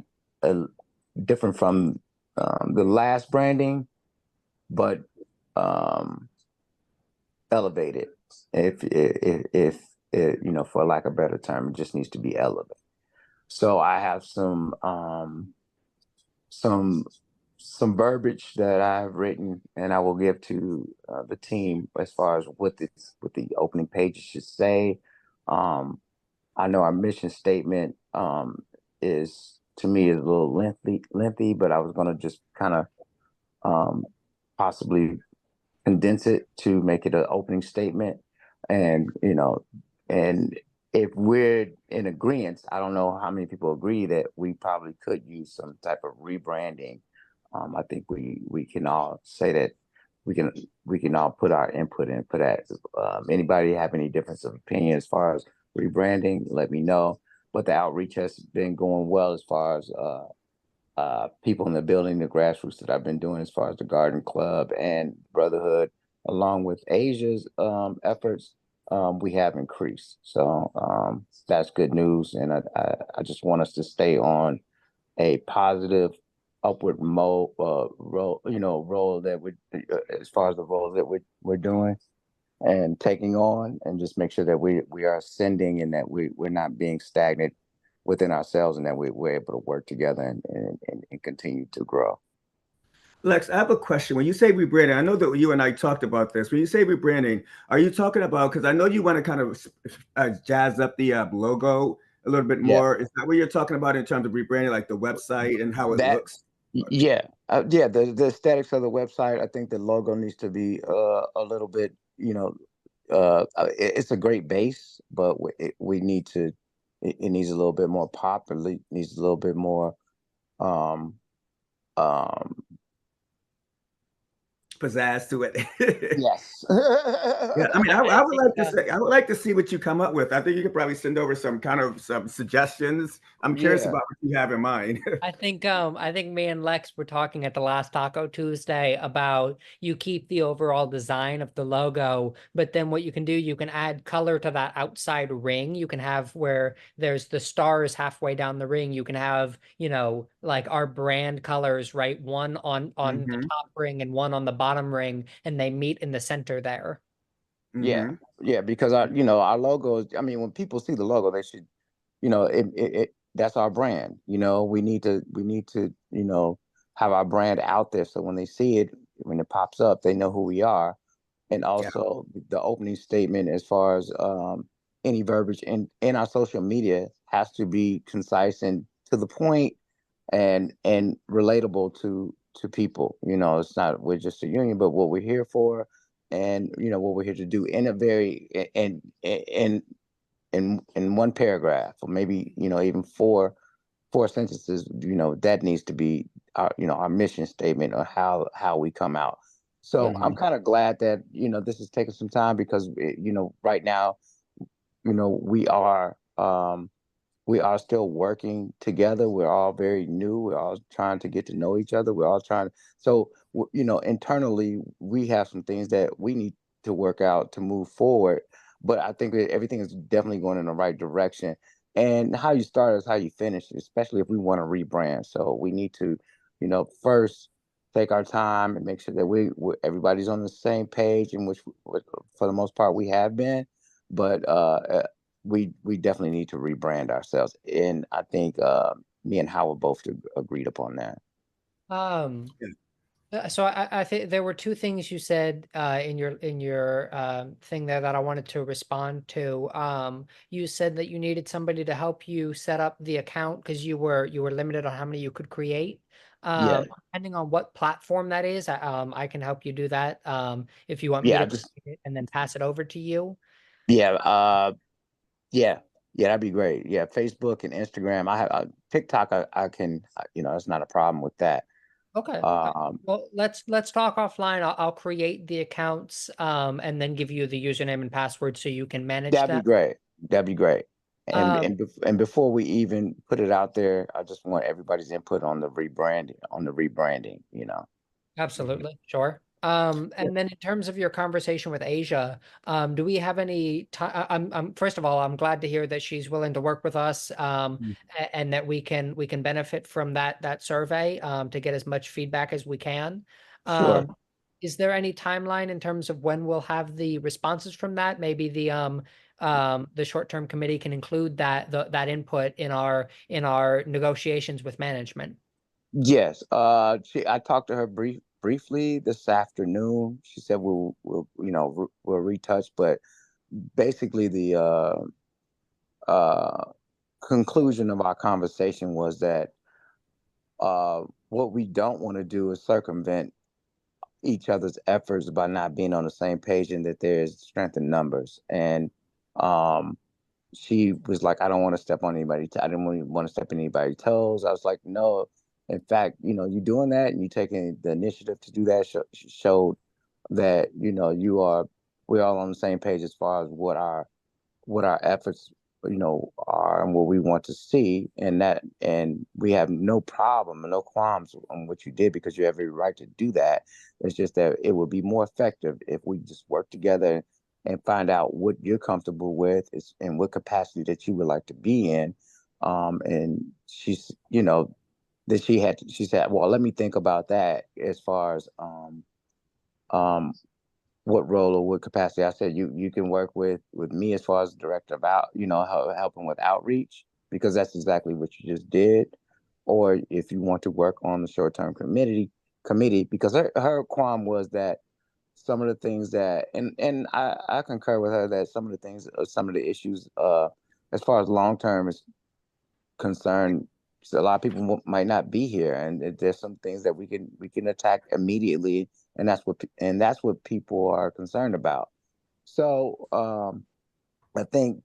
different from the last branding, but elevated. If for lack of a better term, it just needs to be elevated. So I have some verbiage that I've written, and I will give to the team as far as what the opening pages should say. I know our mission statement is a little lengthy, but I was going to just kind of possibly condense it to make it an opening statement. And and if we're in agreement, I don't know how many people agree that we probably could use some type of rebranding. I think we can all say that we can all put our input in for that. Anybody have any difference of opinion as far as rebranding? Let me know. But the outreach has been going well as far as people in the building, the grassroots that I've been doing as far as the Garden Club and Brotherhood, along with Asia's efforts. We have increased. So that's good news. And I just want us to stay on a positive upward role that we as far as the roles that we're doing and taking on, and just make sure that we are ascending and that we're not being stagnant within ourselves, and that we're able to work together and continue to grow. Lex, I have a question. When you say rebranding, I know that you and I talked about this. When you say rebranding, are you talking about, because I know you want to kind of jazz up the logo a little bit more. Is that what you're talking about in terms of rebranding, like the website and how it looks? Yeah. The aesthetics of the website. I think the logo needs to be a little bit, it's a great base, but it needs a little bit more pop. It needs a little bit more pizzazz to it. Yes. Yeah, I mean, I would like to see what you come up with. I think you could probably send over some suggestions. I'm curious about what you have in mind. I think me and Lex were talking at the last Taco Tuesday about you keep the overall design of the logo, but then what you can do, you can add color to that outside ring. You can have where there's the stars halfway down the ring. You can have, like our brand colors, right? One on the top ring and one on the bottom ring, and they meet in the center there. Yeah, because our logo is, I mean, when people see the logo, they should, that's our brand. We need to have our brand out there, so when they see it, when it pops up, they know who we are. And also the opening statement, as far as any verbiage in our social media, has to be concise and to the point and relatable to people. It's not we're just a union, but what we're here for, and what we're here to do in a very in one paragraph, or maybe even four sentences. That needs to be our mission statement, or how we come out. So I'm kind of glad that this is taking some time, because right now we are still working together. We're all very new. We're all trying to get to know each other. We're all trying to, so, internally, we have some things that we need to work out to move forward. But I think that everything is definitely going in the right direction. And how you start is how you finish, especially if we want to rebrand. So we need to, first take our time and make sure that everybody's on the same page, in which, for the most part, we have been. But we definitely need to rebrand ourselves, and I think me and Howard both agreed upon that. Um, Yeah. so I think there were two things you said in your thing there that I wanted to respond to. You said that you needed somebody to help you set up the account because you were limited on how many you could create. Yeah, Depending on what platform that is, I can help you do that. If you want me yeah, to I just create it and then pass it over to you. yeah, yeah, yeah, that'd be great. Yeah, Facebook and Instagram. I have TikTok. I can, it's not a problem with that. Okay. Um, Well, let's talk offline. I'll create the accounts and then give you the username and password so you can manage that'd be them. great. That'd be great. And Um, and before we even put it out there, I just want everybody's input on the rebranding. Absolutely, sure. Yeah. And then in terms of your conversation with Asia, do we have any time? I'm first of all, I'm glad to hear that she's willing to work with us, Mm. and that we can benefit from that survey, to get as much feedback as we can. Sure. Is there any timeline in terms of when we'll have the responses from that? Maybe the short-term committee can include that input in our negotiations with management. Yes. I talked to her briefly this afternoon. She said we'll retouch, but basically the uh conclusion of our conversation was that what we don't want to do is circumvent each other's efforts by not being on the same page, and that there's strength in numbers. And um she was like, I don't want to step on anybody. I didn't really want to step on anybody's toes. I was like, no. In fact, you doing that and you taking the initiative to do that showed that we're all on the same page as far as what our efforts are and what we want to see, and we have no problem and no qualms on what you did, because you have every right to do that. It's just that it would be more effective if we just work together and find out what you're comfortable with is and what capacity that you would like to be in. And she's that she said, well, let me think about that as far as um what role or what capacity. I said you can work with me as far as director of helping with outreach, because that's exactly what you just did. Or if you want to work on the short-term committee, because her qualm was that some of the things that, and I concur with her that some of the issues as far as long term is concerned, so a lot of people might not be here, and there's some things that we can attack immediately, and that's what people are concerned about. So I think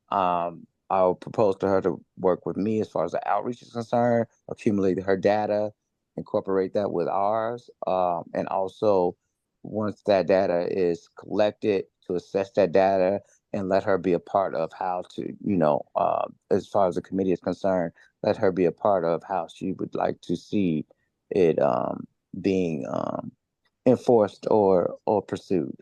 I'll propose to her to work with me as far as the outreach is concerned, accumulate her data, incorporate that with ours, and also once that data is collected, to assess that data and let her be a part of how to, as far as the committee is concerned, let her be a part of how she would like to see it being enforced or pursued.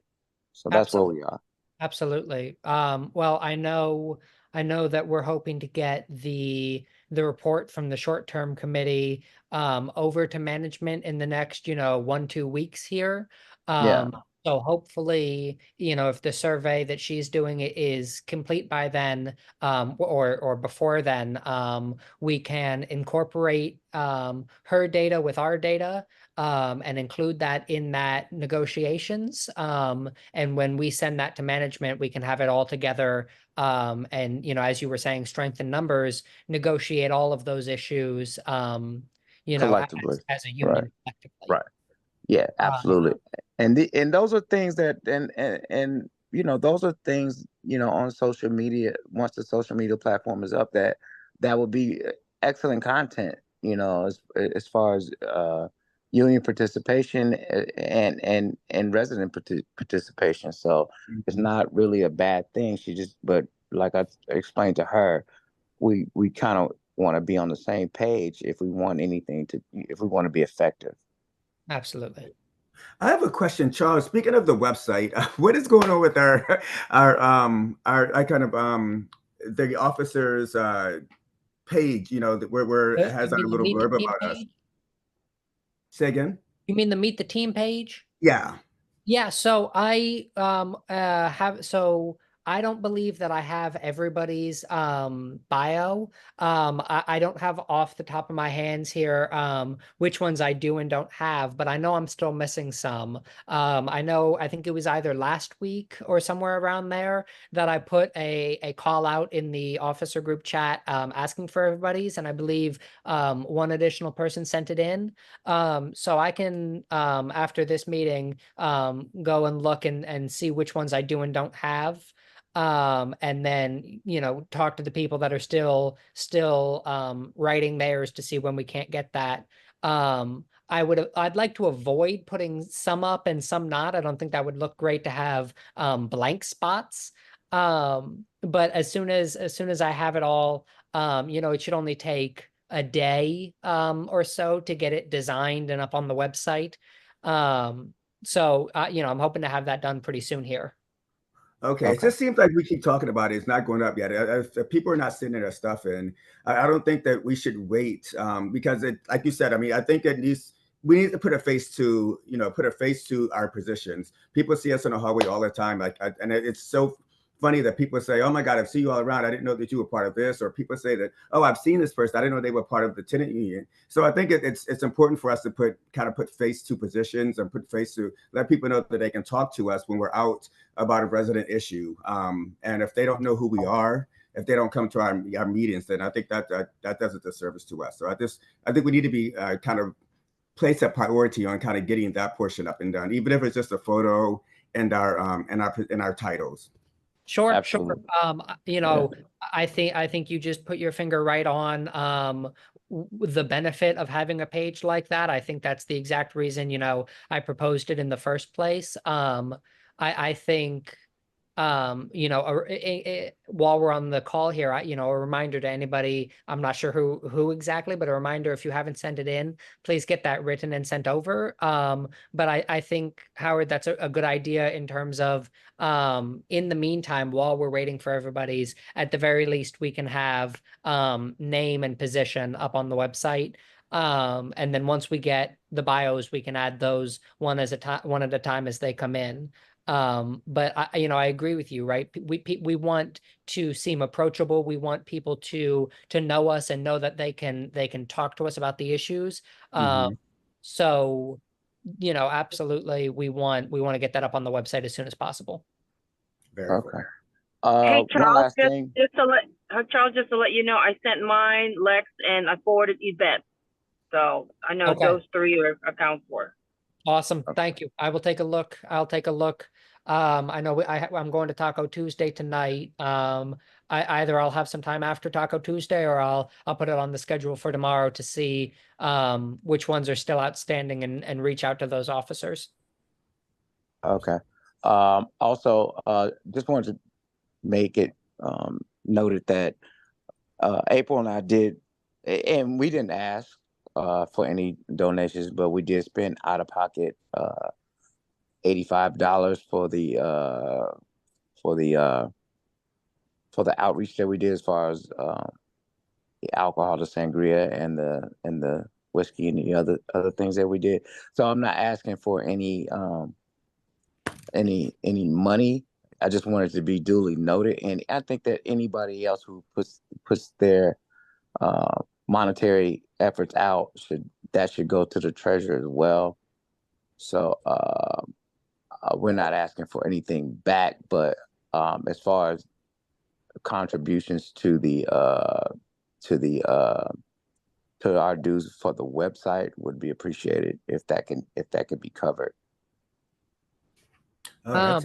So that's where Absolutely. we are. Absolutely. Well, I know that we're hoping to get the report from the short-term committee over to management in the next, 1-2 weeks here. Yeah. So hopefully, if the survey that she's doing is complete by then, or before then, we can incorporate her data with our data, and include that in that negotiations. And when we send that to management, we can have it all together. And as you were saying, strength in numbers, negotiate all of those issues, Collectively. as a Right. union collectively. Right. Yeah, Um, absolutely. And those are things that and those are things, on social media, once the social media platform is up, that would be excellent content, as far as union participation, and resident participation. So it's not really a bad thing. But like I explained to her, we kind of want to be on the same page if we want if we want to be effective. Absolutely. I have a question, Charles. Speaking of the website, what is going on with our kind of the officers page? You know, where it has You our mean the little Meet the blurb Team about us. page? Say again? You mean the Meet the Team page? Yeah. Yeah, so I don't believe that I have everybody's bio. I don't have off the top of my hands here which ones I do and don't have, but I know I'm still missing some. I think it was either last week or somewhere around there that I put a call out in the officer group chat asking for everybody's, and I believe one additional person sent it in. So I can after this meeting go and look and see which ones I do and don't have. And then, talk to the people that are still writing theirs to see when we can't get that. I'd like to avoid putting some up and some not. I don't think that would look great to have blank spots. But as soon as I have it all, it should only take a day or so to get it designed and up on the website. So I'm hoping to have that done pretty soon here. Okay, it just seems like we keep talking about it. It's not going up yet. If people are not sending their stuff in, I don't think that we should wait because like you said, I mean, I think we need to put a face to, our positions. People see us in the hallway all the time, and it's so funny that people say, "Oh my God, I've seen you all around. I didn't know that you were part of this," or people say that, "Oh, I've seen this person. I didn't know they were part of the tenant union." So I think it's important for us to put face to positions and put face to let people know that they can talk to us when we're out about a resident issue. And if they don't know who we are, if they don't come to our meetings, then I think that does a disservice to us. So I think we need to be kind of place a priority on kind of getting that portion up and done, even if it's just a photo and our titles. Sure, Absolutely. sure. I think you just put your finger right on the benefit of having a page like that. I think that's the exact reason, I proposed it in the first place. I think while we're on the call here, a reminder to anybody, I'm not sure who exactly, but a reminder, if you haven't sent it in, please get that written and sent over. But I think, Howard, that's a good idea in terms of in the meantime, while we're waiting for everybody's, at the very least, we can have name and position up on the website. And then once we get the bios, we can add those one at a time as they come in. But I agree with you, right? We want to seem approachable. We want people to know us and know that they can talk to us about the issues. So, absolutely, we want to get that up on the website as soon as possible. Very Okay. cool. Hey, One Charles, last thing. just to let you know, I sent mine, Lex, and I forwarded Yvette. So I know Okay. those three are accounted for. Awesome. Thank you. I will take a look. I'll take a look. I know I'm going to Taco Tuesday tonight. Either I'll have some time after Taco Tuesday, or I'll put it on the schedule for tomorrow to see which ones are still outstanding and reach out to those officers. Okay. Also, just wanted to make it noted that April and I did, and we didn't ask for any donations, but we did spend out of pocket $85 for the outreach that we did, as far as the alcohol, the sangria, and the whiskey, and the other things that we did. So I'm not asking for any money. I just wanted to be duly noted, and I think that anybody else who puts their monetary efforts out should go to the treasurer as well. So we're not asking for anything back, but as far as contributions to our dues for the website would be appreciated if that could be covered. Oh,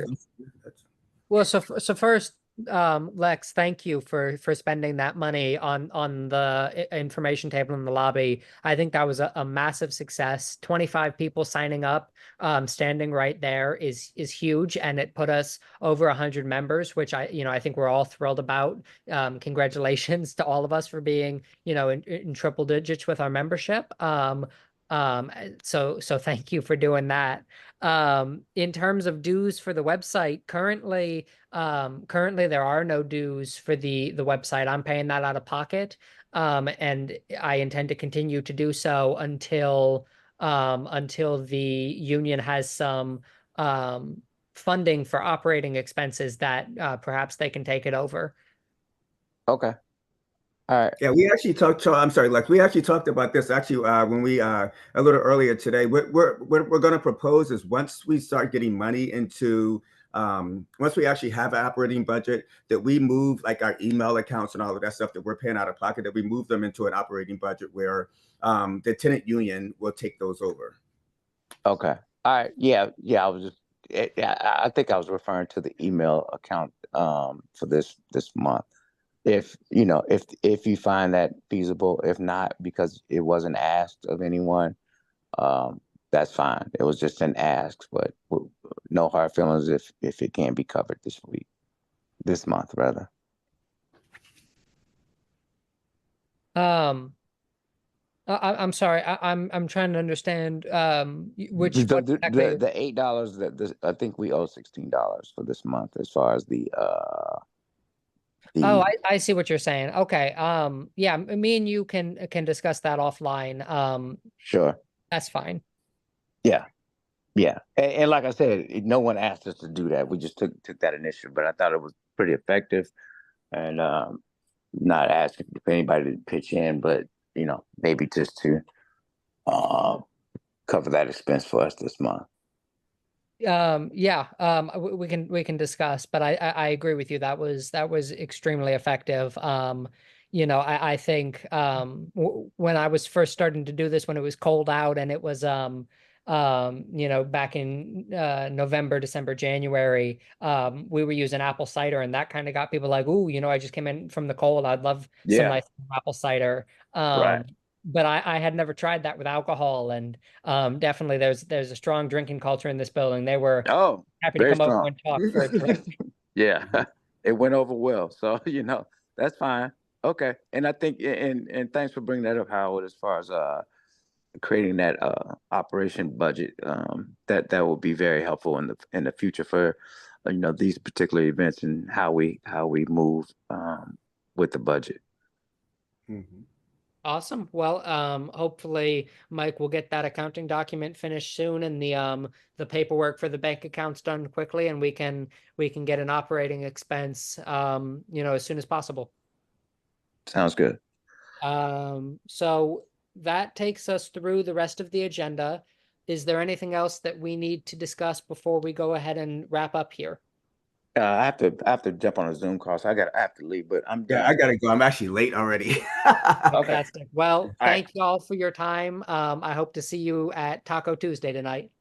Well, so first, Lex, thank you for spending that money on the information table in the lobby. I think that was a massive success. 25 people signing up, standing right there is huge, and it put us over 100 members, which I think we're all thrilled about. Congratulations to all of us for being, in triple digits with our membership. So thank you for doing that. In terms of dues for the website, currently there are no dues for the website. I'm paying that out of pocket. And I intend to continue to do so until the union has some funding for operating expenses that perhaps they can take it over. Okay. All right. Yeah, we actually talked. I'm sorry, Lex. We actually talked about this actually when we a little earlier today. What we're going to propose is once we start getting money into once we actually have an operating budget, that we move like our email accounts and all of that stuff that we're paying out of pocket, that we move them into an operating budget where the tenant union will take those over. Okay. All right. Yeah. I was just. I think I was referring to the email account for this month. If you find that feasible, if not, because it wasn't asked of anyone, that's fine. It was just an ask, but no hard feelings if it can't be covered this month rather. I'm sorry. I'm trying to understand which The what exactly. the $8 that I think we owe $16 for this month as far as the Oh, I see what you're saying. Okay. Yeah, me and you can discuss that offline. Sure. That's fine. Yeah. And like I said, no one asked us to do that. We just took that initiative, but I thought it was pretty effective, and not asking if anybody to pitch in, but maybe just to cover that expense for us this month. Yeah, we can discuss, but I agree with you. That was extremely effective. I think when I was first starting to do this, when it was cold out and it was back in November, December, January, we were using apple cider, and that kind of got people like, ooh, I just came in from the cold. I'd love some nice apple cider. Right. But I had never tried that with alcohol, and definitely there's a strong drinking culture in this building. They were happy to very come over strong. and talk for a drink. Yeah, it went over well. So that's fine. Okay, and I think and thanks for bringing that up, Howard. As far as creating that operation budget, that will be very helpful in the future for these particular events and how we move with the budget. Mm-hmm. Awesome. Well, hopefully Mike will get that accounting document finished soon, and the paperwork for the bank accounts done quickly, and we can get an operating expense as soon as possible. Sounds good. So that takes us through the rest of the agenda. Is there anything else that we need to discuss before we go ahead and wrap up here? I have to jump on a Zoom call, so I have to leave, but I'm done. Yeah, I gotta go. I'm actually late already. Fantastic. Well, right. thank you all for your time. I hope to see you at Taco Tuesday tonight.